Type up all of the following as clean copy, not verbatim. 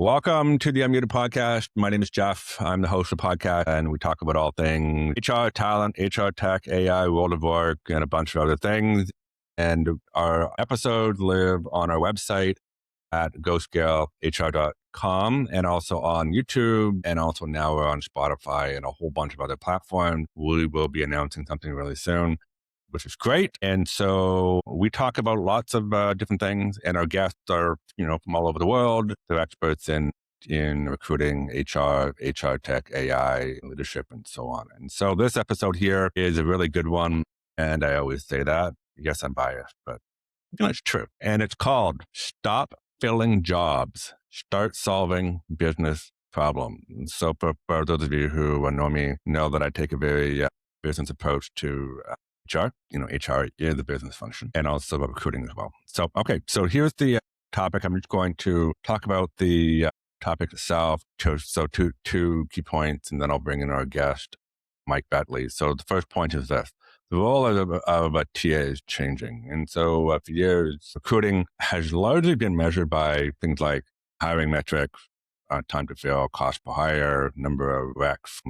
Welcome to the Unmuted Podcast. My name is Jeff. I'm the host of the podcast, and we talk about all things HR, talent, HR tech, AI, world of work, and a bunch of other things. And our episodes live on our website at ScaleHR.com and also on YouTube. And also now we're on Spotify and a whole bunch of other platforms. We will be announcing something really soon, which is great. And so we talk about lots of different things, and our guests are, from all over the world. They're experts in recruiting, HR tech, AI, leadership, and so on. And so this episode here is a really good one. And I always say that. Yes, I'm biased, but it's true. And it's called Stop Filling Jobs, Start Solving Business Problems. And so for those of you who know me, know that I take a very business approach to HR. HR is the business function, and also about recruiting as well. So, okay. So here's the topic. I'm just going to talk about the topic itself. So two key points, and then I'll bring in our guest, Mike Bettley. So the first point is this. The role of a TA is changing. And so for years, recruiting has largely been measured by things like hiring metrics, time to fill, cost per hire, number of recs.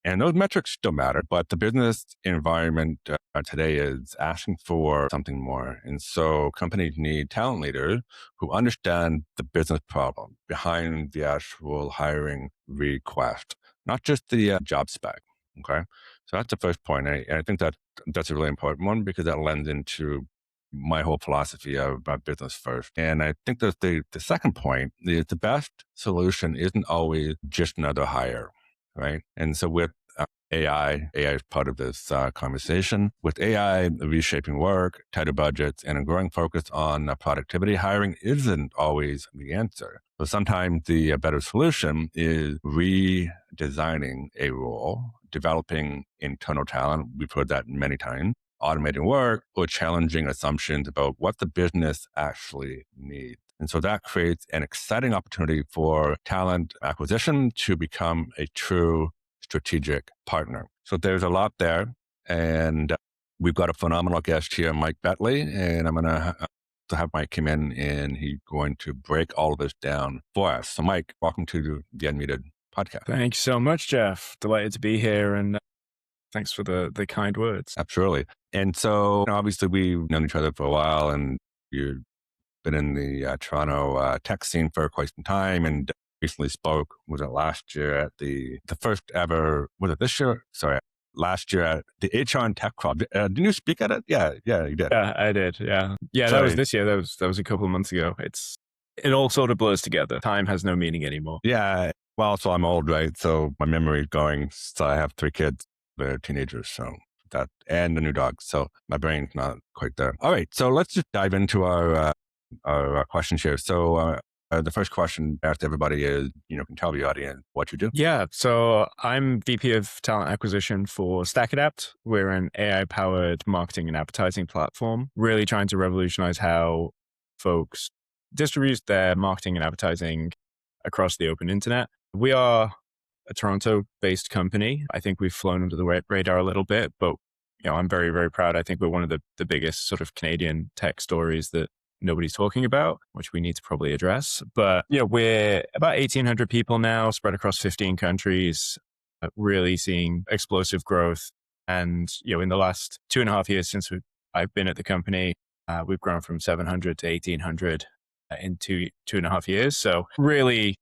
And those metrics still matter, but the business environment today is asking for something more. And so companies need talent leaders who understand the business problem behind the actual hiring request, not just the job spec. Okay. So that's the first point. And I think that's a really important one because that lends into my whole philosophy of business first. And I think that the second point is the best solution isn't always just another hire, right? And so with AI is part of this conversation. With AI reshaping work, tighter budgets, and a growing focus on productivity, hiring isn't always the answer. So sometimes the better solution is redesigning a role, developing internal talent. We've heard that many times. Automating work or challenging assumptions about what the business actually needs. And so that creates an exciting opportunity for talent acquisition to become a true strategic partner. So there's a lot there. And we've got a phenomenal guest here, Mike Bettley, and I'm going to have Mike come in and he's going to break all of this down for us. So Mike, welcome to the Unmuted Podcast. Thanks so much, Jeff. Delighted to be here, and thanks for the kind words. Absolutely. And so obviously we've known each other for a while, and you've been in the Toronto tech scene for quite some time, and recently spoke, was it last year at the first ever, was it this year? Sorry, last year at the HR and Tech Club. Didn't you speak at it? Yeah, you did. Yeah, I did. Yeah. Sorry. That was this year. That was a couple of months ago. It all sort of blurs together. Time has no meaning anymore. Yeah. Well, so I'm old, right? So my memory is going. So I have 3 kids. They're teenagers, so that, and a new dog. So my brain's not quite there. All right. So let's just dive into our questions here. So the first question I asked everybody is, can tell the audience what you do. Yeah. So I'm VP of Talent Acquisition for StackAdapt. We're an AI-powered marketing and advertising platform, really trying to revolutionize how folks distribute their marketing and advertising across the open internet. We are a Toronto-based company. I think we've flown under the radar a little bit, but I'm very, very proud. I think we're one of the biggest sort of Canadian tech stories that nobody's talking about, which we need to probably address. But we're about 1,800 people now, spread across 15 countries, really seeing explosive growth. And in the last 2.5 years since I've been at the company, we've grown from 700 to 1,800 in 2.5 years. So really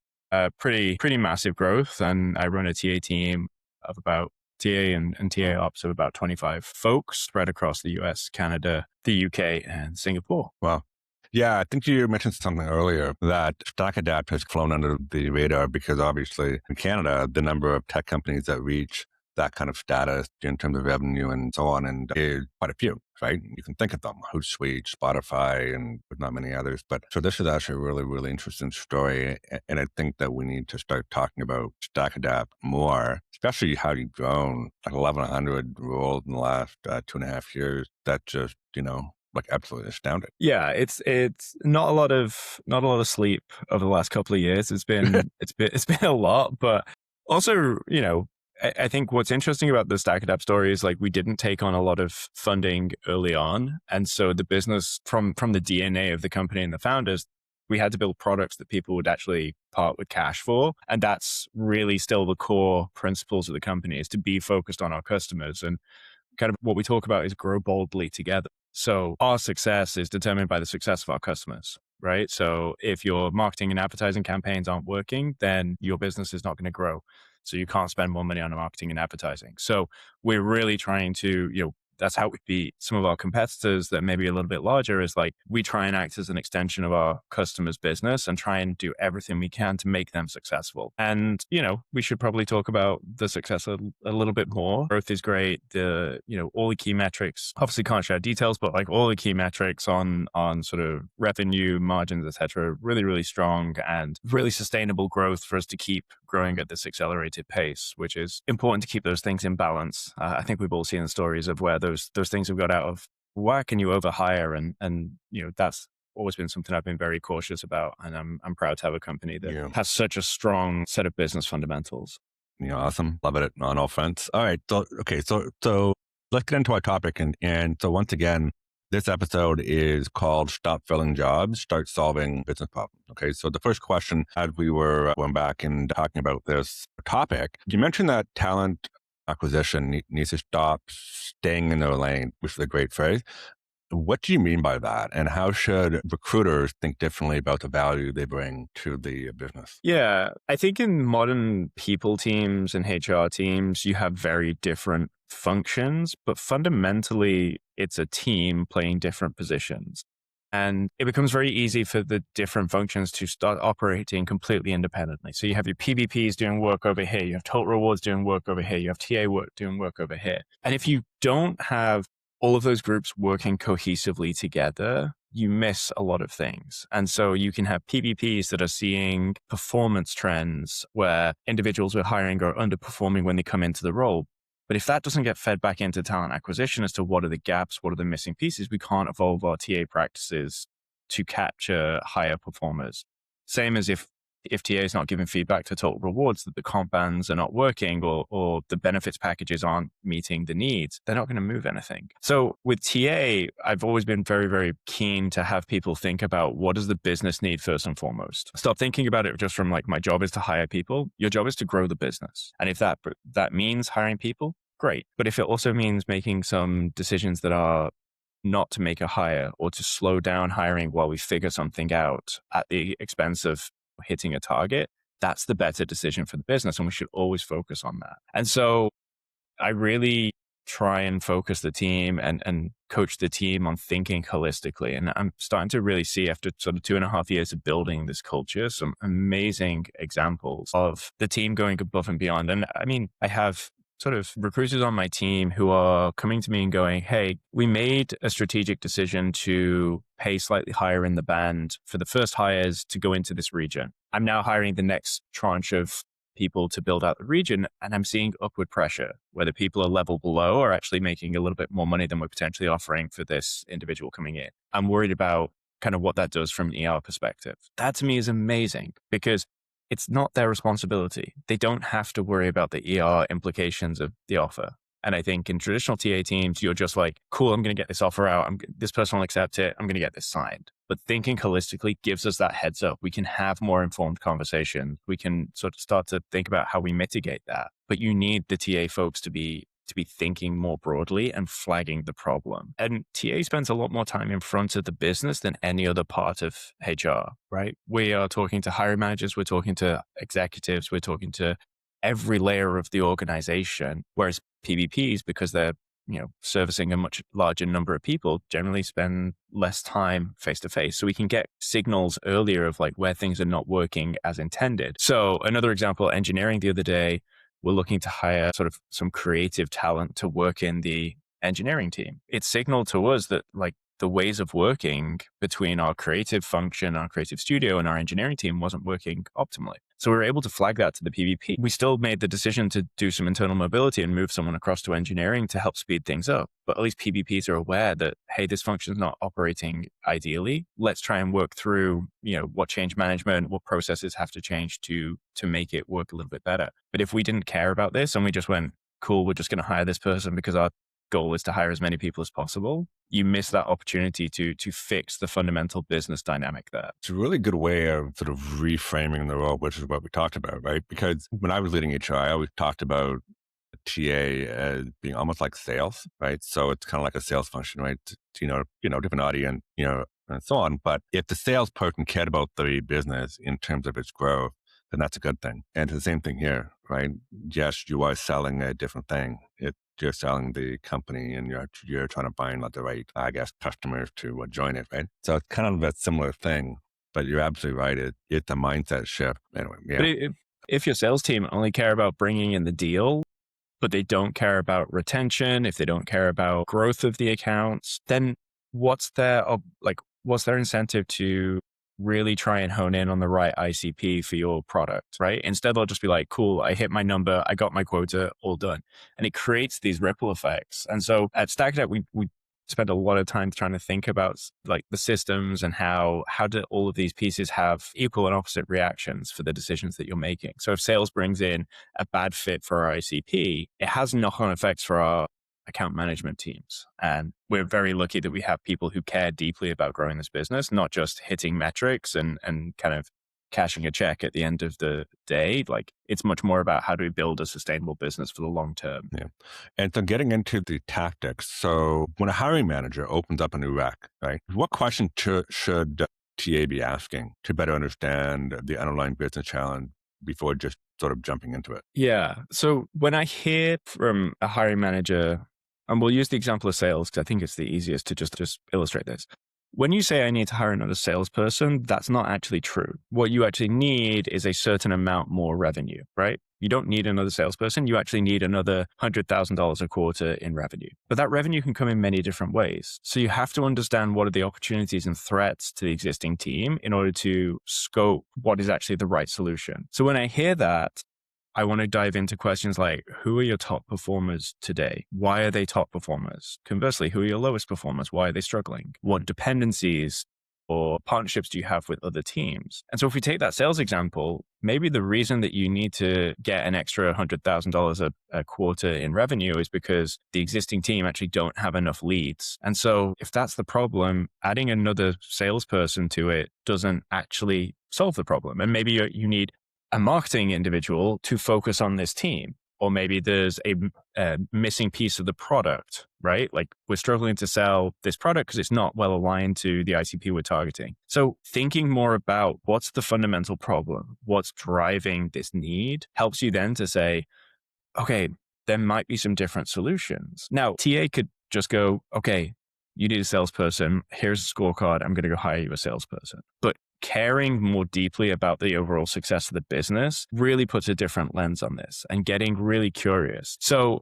pretty massive growth. And I run a TA team of about TA and TA ops of about 25 folks spread across the US, Canada, the UK, and Singapore. Wow. Yeah, I think you mentioned something earlier that StackAdapt has flown under the radar because obviously in Canada, the number of tech companies that reach that kind of status in terms of revenue and so on, and is quite a few, right? You can think of them, Hootsuite, Spotify, and not many others. But so this is actually a really, really interesting story. And I think that we need to start talking about StackAdapt more, especially how you've grown like 1,100 roles in the last 2.5 years. That just, like absolutely astounding. Yeah, it's not a lot of sleep over the last couple of years. It's been it's been a lot, but also, I think what's interesting about the StackAdapt story is like we didn't take on a lot of funding early on. And so the business from the DNA of the company and the founders, We had to build products that people would actually part with cash for. And that's really still the core principles of the company, is to be focused on our customers. And kind of what we talk about is grow boldly together. So our success is determined by the success of our customers, right? So if your marketing and advertising campaigns aren't working, then your business is not going to grow. So you can't spend more money on marketing and advertising. So we're really trying to, that's how we beat some of our competitors that may be a little bit larger, is like we try and act as an extension of our customers' business and try and do everything we can to make them successful. And, we should probably talk about the success a little bit more. Growth is great. All the key metrics, obviously can't share details, but like all the key metrics on sort of revenue, margins, et cetera, really, really strong and really sustainable growth for us to keep growing at this accelerated pace, which is important to keep those things in balance. I think we've all seen the stories of where those things have got out of whack and you overhire, and that's always been something I've been very cautious about, and I'm proud to have a company that has such a strong set of business fundamentals. Awesome, love it on all fronts. All right, so let's get into our topic, and so once again, this episode is called "Stop Filling Jobs, Start Solving Business Problems." Okay, so the first question, as we were going back and talking about this topic, you mentioned that talent acquisition needs to stop staying in their lane, which is a great phrase. What do you mean by that? And how should recruiters think differently about the value they bring to the business? Yeah, I think in modern people teams and HR teams, you have very different functions, but fundamentally, it's a team playing different positions. And it becomes very easy for the different functions to start operating completely independently. So you have your PVPs doing work over here, you have total rewards doing work over here, you have TA work doing work over here. And if you don't have all of those groups working cohesively together, you miss a lot of things. And so you can have PVPs that are seeing performance trends where individuals we're hiring are underperforming when they come into the role. But if that doesn't get fed back into talent acquisition as to what are the gaps, what are the missing pieces, we can't evolve our TA practices to capture higher performers. Same as if TA is not giving feedback to total rewards that the comp bands are not working or the benefits packages aren't meeting the needs, they're not going to move anything. So with TA, I've always been very, very keen to have people think about what does the business need first and foremost. Stop thinking about it just from like, my job is to hire people. Your job is to grow the business. And if that means hiring people, great. But if it also means making some decisions that are not to make a hire or to slow down hiring while we figure something out at the expense of hitting a target, that's the better decision for the business. And we should always focus on that. And so I really try and focus the team and coach the team on thinking holistically. And I'm starting to really see, after sort of 2.5 years of building this culture, some amazing examples of the team going above and beyond. And I mean, I have sort of recruiters on my team who are coming to me and going, hey, we made a strategic decision to pay slightly higher in the band for the first hires to go into this region. I'm now hiring the next tranche of people to build out the region, and I'm seeing upward pressure, whether people are level below or actually making a little bit more money than we're potentially offering for this individual coming in. I'm worried about kind of what that does from an ER perspective. That to me is amazing because it's not their responsibility. They don't have to worry about the ER implications of the offer. And I think in traditional TA teams, you're just like, cool, I'm going to get this offer out. This person will accept it. I'm going to get this signed. But thinking holistically gives us that heads up. We can have more informed conversations. We can sort of start to think about how we mitigate that. But you need the TA folks to be thinking more broadly and flagging the problem. And TA spends a lot more time in front of the business than any other part of HR, right? We are talking to hiring managers, we're talking to executives, we're talking to every layer of the organization, whereas PVPs, because they're servicing a much larger number of people, generally spend less time face to face. So we can get signals earlier of like where things are not working as intended. So another example, engineering the other day, we're looking to hire sort of some creative talent to work in the engineering team. It signaled to us that like the ways of working between our creative function, our creative studio, and our engineering team wasn't working optimally. So we were able to flag that to the PVP. We still made the decision to do some internal mobility and move someone across to engineering to help speed things up. But at least PVPs are aware that, hey, this function is not operating ideally. Let's try and work through, what change management, what processes have to change to make it work a little bit better. But if we didn't care about this and we just went, cool, we're just going to hire this person because our goal is to hire as many people as possible, you miss that opportunity to fix the fundamental business dynamic there. It's a really good way of sort of reframing the role, which is what we talked about, right? Because when I was leading HR, I always talked about TA as being almost like sales, right? So it's kind of like a sales function, right? Different audience, and so on. But if the salesperson cared about the business in terms of its growth, then that's a good thing. And it's the same thing here, right? Yes, you are selling a different thing. You're selling the company, and you're trying to find like the right, I guess, customers to join it, right? So it's kind of a similar thing. But you're absolutely right. It's a mindset shift. Anyway, yeah. But if your sales team only care about bringing in the deal, but they don't care about retention, if they don't care about growth of the accounts, then what's their incentive to really try and hone in on the right ICP for your product, right? Instead, they'll just be like, cool, I hit my number, I got my quota, all done. And it creates these ripple effects. And so at StackAdapt, we spend a lot of time trying to think about like the systems and how do all of these pieces have equal and opposite reactions for the decisions that you're making. So if sales brings in a bad fit for our ICP, it has knock-on effects for our account management teams. And we're very lucky that we have people who care deeply about growing this business, not just hitting metrics and kind of cashing a check at the end of the day. Like it's much more about how do we build a sustainable business for the long term. Yeah. And so getting into the tactics. So when a hiring manager opens up a new rec, right, what question should TA be asking to better understand the underlying business challenge before just sort of jumping into it? Yeah. So when I hear from a hiring manager, and we'll use the example of sales because I think it's the easiest to just illustrate this. When you say I need to hire another salesperson, that's not actually true. What you actually need is a certain amount more revenue, right? You don't need another salesperson. You actually need another $100,000 a quarter in revenue. But that revenue can come in many different ways. So you have to understand what are the opportunities and threats to the existing team in order to scope what is actually the right solution. So when I hear that, I want to dive into questions like, who are your top performers today? Why are they top performers? Conversely, who are your lowest performers? Why are they struggling? What dependencies or partnerships do you have with other teams? And so if we take that sales example, maybe the reason that you need to get an extra $100,000 a quarter in revenue is because the existing team actually don't have enough leads. And so if that's the problem, adding another salesperson to it doesn't actually solve the problem. And maybe you need a marketing individual to focus on this team. Or maybe there's a missing piece of the product, right? Like we're struggling to sell this product because it's not well aligned to the ICP we're targeting. So thinking more about what's the fundamental problem, what's driving this need helps you then to say, okay, there might be some different solutions. Now, TA could just go, okay, you need a salesperson. Here's a scorecard. I'm going to go hire you a salesperson. But caring more deeply about the overall success of the business really puts a different lens on this and getting really curious. So,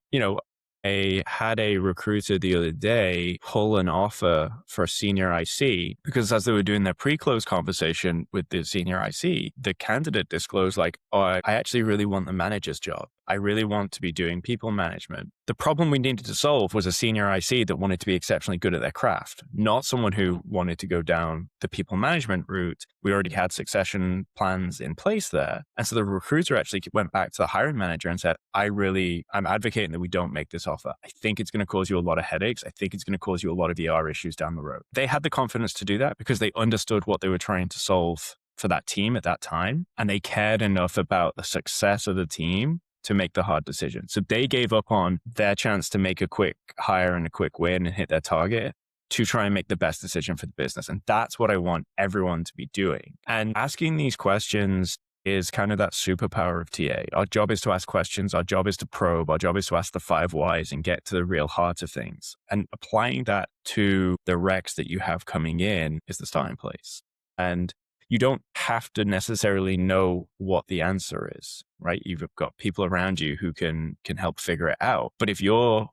I had a recruiter the other day pull an offer for a senior IC because as they were doing their pre-close conversation with the senior IC, the candidate disclosed like, oh, I actually really want the manager's job. I really want to be doing people management. The problem we needed to solve was a senior IC that wanted to be exceptionally good at their craft, not someone who wanted to go down the people management route. We already had succession plans in place there. And so the recruiter actually went back to the hiring manager and said, I'm advocating that we don't make this offer. I think it's going to cause you a lot of headaches. I think it's going to cause you a lot of ER issues down the road. They had the confidence to do that because they understood what they were trying to solve for that team at that time. And they cared enough about the success of the team to make the hard decision. So they gave up on their chance to make a quick hire and a quick win and hit their target to try and make the best decision for the business. And that's what I want everyone to be doing. And asking these questions is kind of that superpower of TA. Our job is to ask questions. Our job is to probe. Our job is to ask the 5 whys and get to the real heart of things. And applying that to the recs that you have coming in is the starting place. And you don't have to necessarily know what the answer is, right? You've got people around you who can help figure it out. But if you're,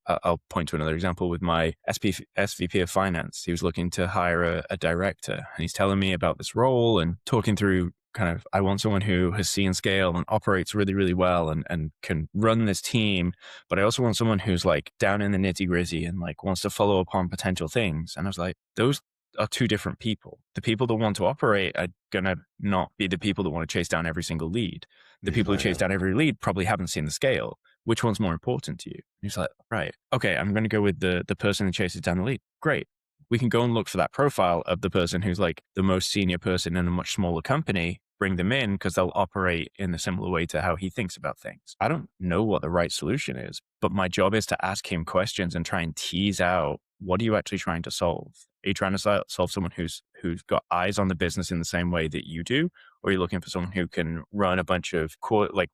I'll point to another example with my SVP of finance. He was looking to hire a director and he's telling me about this role and talking through kind of, I want someone who has seen scale and operates really, really well and can run this team. But I also want someone who's like down in the nitty gritty and like wants to follow up on potential things. And I was like, those are 2 different people. The people that want to operate are going to not be the people that want to chase down every single lead. The people who chase down every lead probably haven't seen the scale. Which one's more important to you? And he's like, right, okay, I'm going to go with the person who chases down the lead. Great. We can go and look for that profile of the person who's like the most senior person in a much smaller company, bring them in because they'll operate in a similar way to how he thinks about things. I don't know what the right solution is, but my job is to ask him questions and try and tease out, what are you actually trying to solve? Are you trying to solve someone who's got eyes on the business in the same way that you do? Or are you looking for someone who can run a bunch of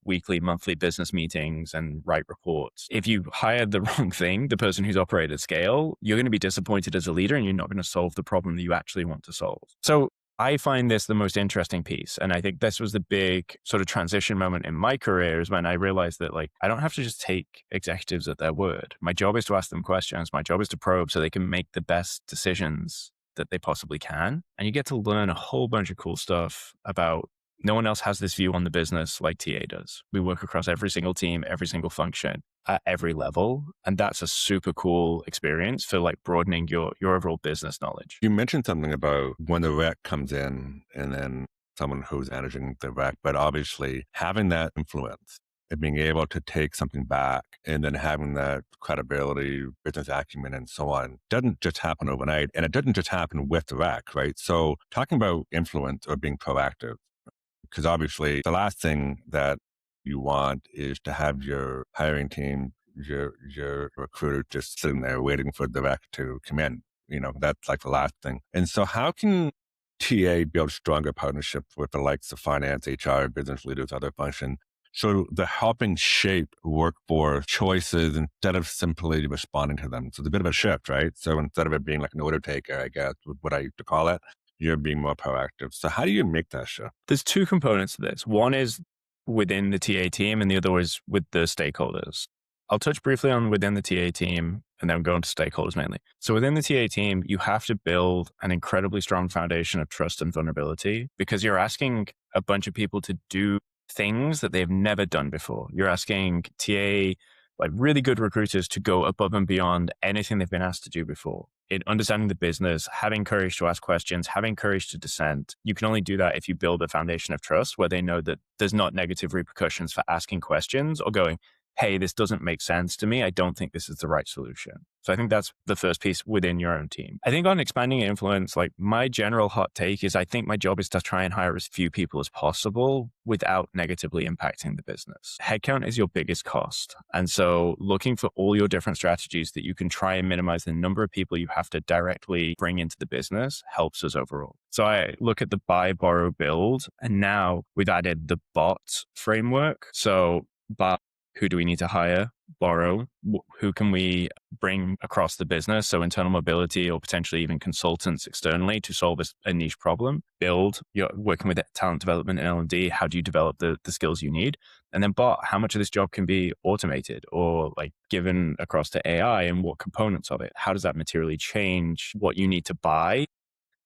weekly, monthly business meetings and write reports? If you hired the wrong thing, the person who's operated at scale, you're going to be disappointed as a leader and you're not going to solve the problem that you actually want to solve. So I find this the most interesting piece. And I think this was the big sort of transition moment in my career, is when I realized that I don't have to just take executives at their word. My job is to ask them questions. My job is to probe so they can make the best decisions that they possibly can. And you get to learn a whole bunch of cool stuff about, no one else has this view on the business like TA does. We work across every single team, every single function at every level. And that's a super cool experience for broadening your overall business knowledge. You mentioned something about when the rec comes in and then someone who's managing the rec, but obviously having that influence and being able to take something back and then having that credibility, business acumen, and so on doesn't just happen overnight. And it doesn't just happen with the rec, right? So talking about influence or being proactive, because obviously the last thing that you want is to have your hiring team, your recruiter just sitting there waiting for the rec to come in. That's the last thing. And so how can TA build stronger partnerships with the likes of finance, HR, business leaders, other functions? So they're helping shape workforce choices instead of simply responding to them. So it's a bit of a shift, right? So instead of it being an order taker, I guess, what I used to call it, you're being more proactive. So how do you make that shift? There's two components to this. One is within the TA team and the other is with the stakeholders. I'll touch briefly on within the TA team and then go into stakeholders mainly. So within the TA team, you have to build an incredibly strong foundation of trust and vulnerability, because you're asking a bunch of people to do things that they've never done before. You're asking TA, really good recruiters, to go above and beyond anything they've been asked to do before. In understanding the business, having courage to ask questions, having courage to dissent. You can only do that if you build a foundation of trust where they know that there's not negative repercussions for asking questions or going, hey, this doesn't make sense to me. I don't think this is the right solution. So I think that's the first piece within your own team. I think on expanding influence, my general hot take is I think my job is to try and hire as few people as possible without negatively impacting the business. Headcount is your biggest cost. And so looking for all your different strategies that you can try and minimize the number of people you have to directly bring into the business helps us overall. So I look at the buy, borrow, build, and now we've added the bot framework. So buy, who do we need to hire? Borrow, who can we bring across the business? So internal mobility or potentially even consultants externally to solve a niche problem. Build, you're working with talent development and L&D. How do you develop the skills you need? And then bot, how much of this job can be automated or given across to AI, and what components of it? How does that materially change what you need to buy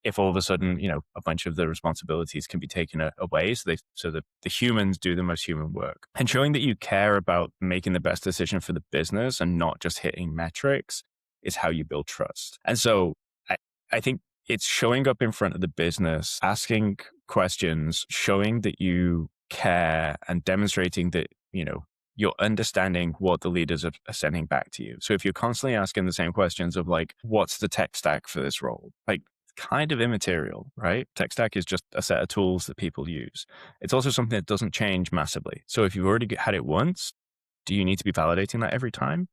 if all of a sudden, a bunch of the responsibilities can be taken away so that the humans do the most human work? And showing that you care about making the best decision for the business and not just hitting metrics is how you build trust. And so I think it's showing up in front of the business, asking questions, showing that you care and demonstrating that, you're understanding what the leaders are sending back to you. So if you're constantly asking the same questions of what's the tech stack for this role? Kind of immaterial, right? Tech stack is just a set of tools that people use. It's also something that doesn't change massively. So if you've already had it once, do you need to be validating that every time?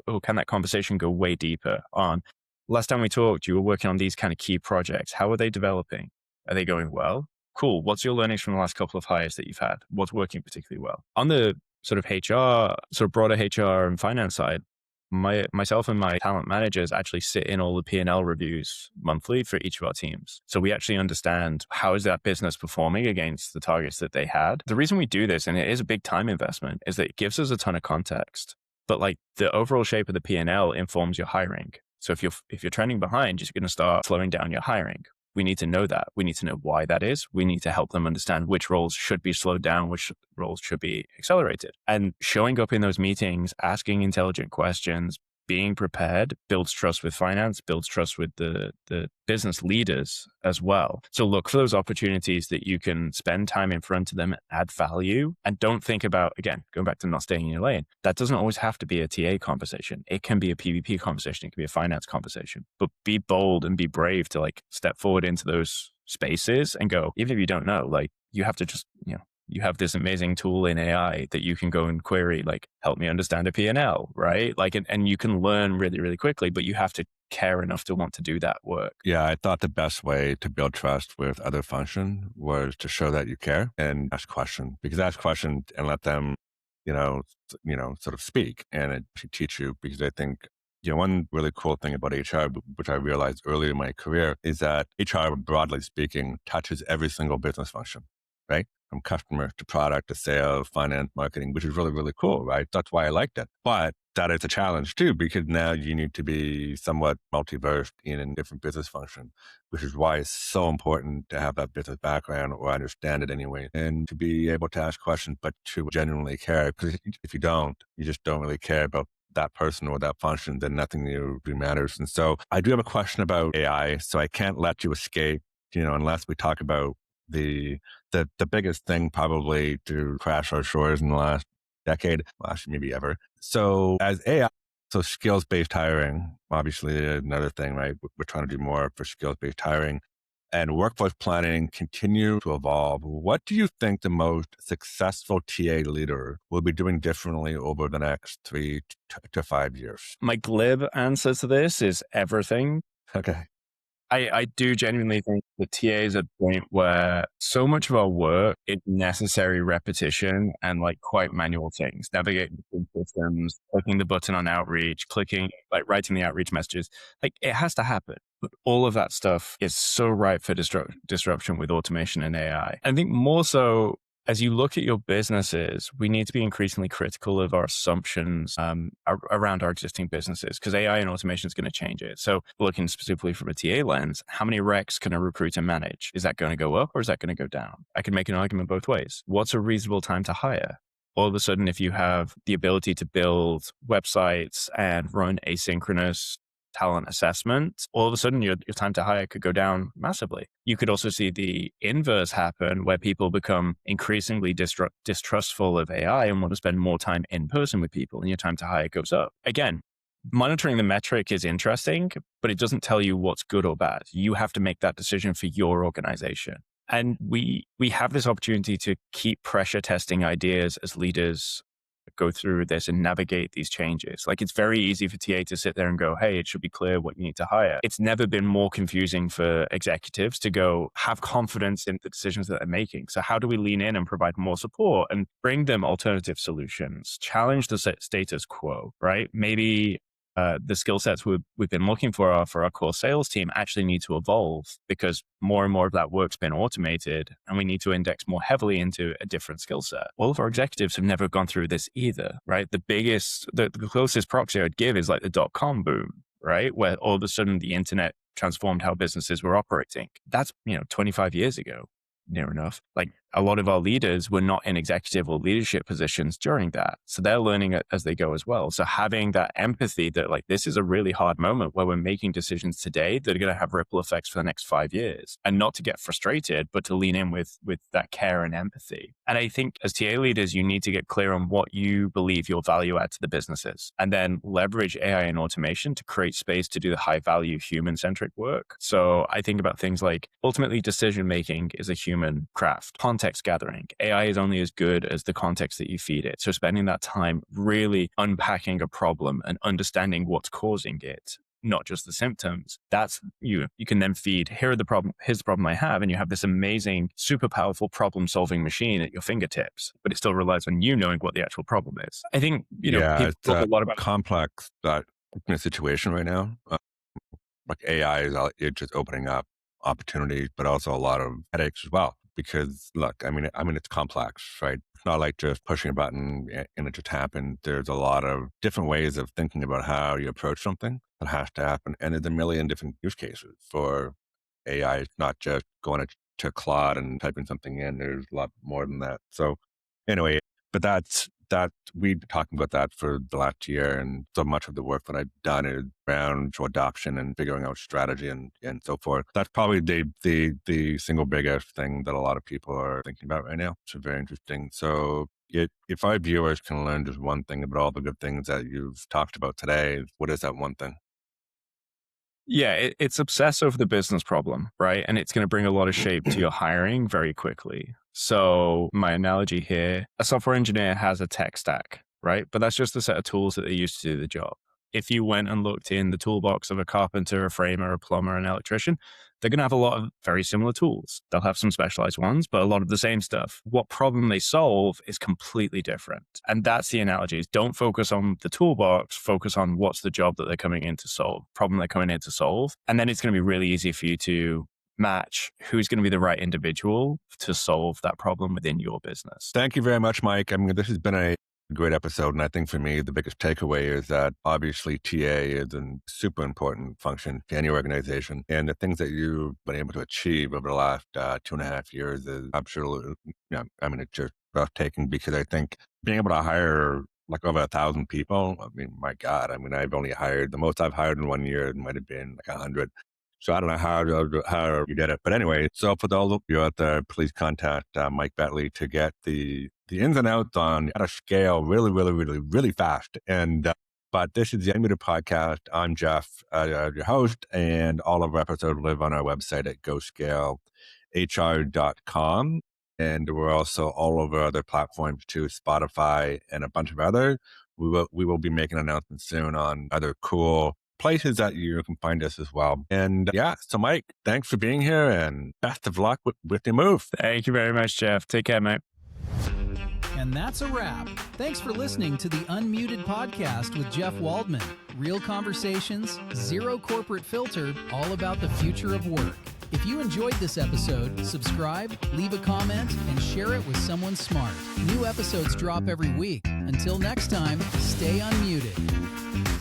Or can that conversation go way deeper on, last time we talked, you were working on these kind of key projects. How are they developing? Are they going well? Cool. What's your learnings from the last couple of hires that you've had? What's working particularly well? On the sort of HR, sort of broader HR and finance side, myself and my talent managers actually sit in all the P&L reviews monthly for each of our teams. So we actually understand how is that business performing against the targets that they had. The reason we do this, and it is a big time investment, is that it gives us a ton of context. But the overall shape of the P&L informs your hiring. So if you're trending behind, you're going to start slowing down your hiring. We need to know that. We need to know why that is. We need to help them understand which roles should be slowed down, which roles should be accelerated. And showing up in those meetings, asking intelligent questions, being prepared builds trust with finance, builds trust with the business leaders as well. So look for those opportunities that you can spend time in front of them, add value, and don't think about, again, going back to not staying in your lane. That doesn't always have to be a TA conversation. It can be a PvP conversation. It can be a finance conversation, but be bold and be brave to like step forward into those spaces and go, even if you don't know, like you have to just, you have this amazing tool in AI that you can go and query, like, help me understand a P&L, right? Like, and you can learn really, really quickly, but you have to care enough to want to do that work. Yeah, I thought the best way to build trust with other function was to show that you care and ask questions, because ask questions and let them, sort of speak, and it should teach you. Because I think, one really cool thing about HR, which I realized early in my career, is that HR, broadly speaking, touches every single business function, right? From customer to product to sales, finance, marketing, which is really, really cool, right? That's why I liked it. But that is a challenge too, because now you need to be somewhat multiversed in a different business function, which is why it's so important to have that business background or understand it anyway, and to be able to ask questions, but to genuinely care. Because if you don't, you just don't really care about that person or that function, then nothing really matters. And so I do have a question about AI, so I can't let you escape, unless we talk about the biggest thing probably to crash our shores in the last decade, well, actually maybe ever. So as AI, so skills-based hiring, obviously another thing, right? We're trying to do more for skills-based hiring, and workforce planning continue to evolve. What do you think the most successful TA leader will be doing differently over the next 3 to 5 years? My glib answer to this is everything. Okay. I do genuinely think the TA is a point where so much of our work is necessary repetition and like quite manual things, navigating between systems, clicking the button on outreach, writing the outreach messages. Like it has to happen. But all of that stuff is so ripe for disruption with automation and AI. I think more so, as you look at your businesses, we need to be increasingly critical of our assumptions around our existing businesses, because AI and automation is going to change it. So looking specifically from a TA lens, how many recs can a recruiter manage? Is that going to go up or is that going to go down? I can make an argument both ways. What's a reasonable time to hire? All of a sudden, if you have the ability to build websites and run asynchronous talent assessment, all of a sudden your time to hire could go down massively. You could also see the inverse happen, where people become increasingly distrustful of AI and want to spend more time in person with people, and your time to hire goes up. Again, monitoring the metric is interesting, but it doesn't tell you what's good or bad. You have to make that decision for your organization. And we have this opportunity to keep pressure testing ideas as leaders go through this and navigate these changes. Like it's very easy for TA to sit there and go, hey, it should be clear what you need to hire. It's never been more confusing for executives to go have confidence in the decisions that they're making. So how do we lean in and provide more support and bring them alternative solutions, challenge the status quo, right? Maybe the skill sets we've been looking for our core sales team actually need to evolve, because more and more of that work's been automated and we need to index more heavily into a different skill set. All of our executives have never gone through this either, right? The closest proxy I'd give is like the dot-com boom, right? Where all of a sudden the internet transformed how businesses were operating. That's, 25 years ago. Near enough. Like a lot of our leaders were not in executive or leadership positions during that. So they're learning it as they go as well. So having that empathy that like, this is a really hard moment where we're making decisions today that are going to have ripple effects for the next 5 years, and not to get frustrated, but to lean in with that care and empathy. And I think as TA leaders, you need to get clear on what you believe your value add to the business is, and then leverage AI and automation to create space to do the high value human-centric work. So I think about things like ultimately decision-making is a human craft. Context gathering. AI is only as good as the context that you feed it. So spending that time really unpacking a problem and understanding what's causing it, not just the symptoms. That's you can then feed, here's the problem I have, and you have this amazing, super powerful problem solving machine at your fingertips, but it still relies on you knowing what the actual problem is. I think, people it's talk a lot about complex in a situation right now. Like AI it's just opening up opportunities, but also a lot of headaches as well. Because look, I mean, it's complex, right? It's not like just pushing a button and it just happened. There's a lot of different ways of thinking about how you approach something that has to happen. And there's a million different use cases for AI. It's not just going to Claude and typing something in. There's a lot more than that. So anyway, but that's that we've been talking about that for the last year, and so much of the work that I've done is around adoption and figuring out strategy and so forth. That's probably the single biggest thing that a lot of people are thinking about right now. It's very interesting. So if our viewers can learn just one thing about all the good things that you've talked about today, what is that one thing? Yeah, it's obsess over the business problem, right? And it's going to bring a lot of shape to your hiring very quickly. So my analogy here, a software engineer has a tech stack, right? But that's just a set of tools that they use to do the job. If you went and looked in the toolbox of a carpenter, a framer, a plumber, an electrician, they're going to have a lot of very similar tools. They'll have some specialized ones, but a lot of the same stuff. What problem they solve is completely different. And that's the analogy, is don't focus on the toolbox, focus on what's the job that they're coming in to solve, problem they're coming in to solve. And then it's going to be really easy for you to match who's going to be the right individual to solve that problem within your business. Thank you very much, Mike. I mean, this has been a great episode. And I think for me, the biggest takeaway is that obviously TA is a super important function to any organization. And the things that you've been able to achieve over the last 2.5 years is absolutely, it's just breathtaking, because I think being able to hire like over 1,000 people, I mean, my God, I've only hired, the most I've hired in 1 year, it might have been like 100. So I don't know how you did it. But anyway, so for those of you out there, please contact Mike Bettley to get the ins and outs on how to scale really, really, really, really fast. And but this is the Unmuted Podcast. I'm Jeff, your host, and all of our episodes live on our website at ScaleHR.com. And we're also all over other platforms too, Spotify and a bunch of others. We will be making announcements soon on other cool places that you can find us as well. And so Mike, thanks for being here and best of luck with your move. Thank you very much, Jeff. Take care, mate. And that's a wrap. Thanks for listening to the Unmuted Podcast with Jeff Waldman. Real conversations, zero corporate filter, all about the future of work. If you enjoyed this episode, subscribe, leave a comment, and share it with someone smart. New episodes drop every week. Until next time, stay unmuted.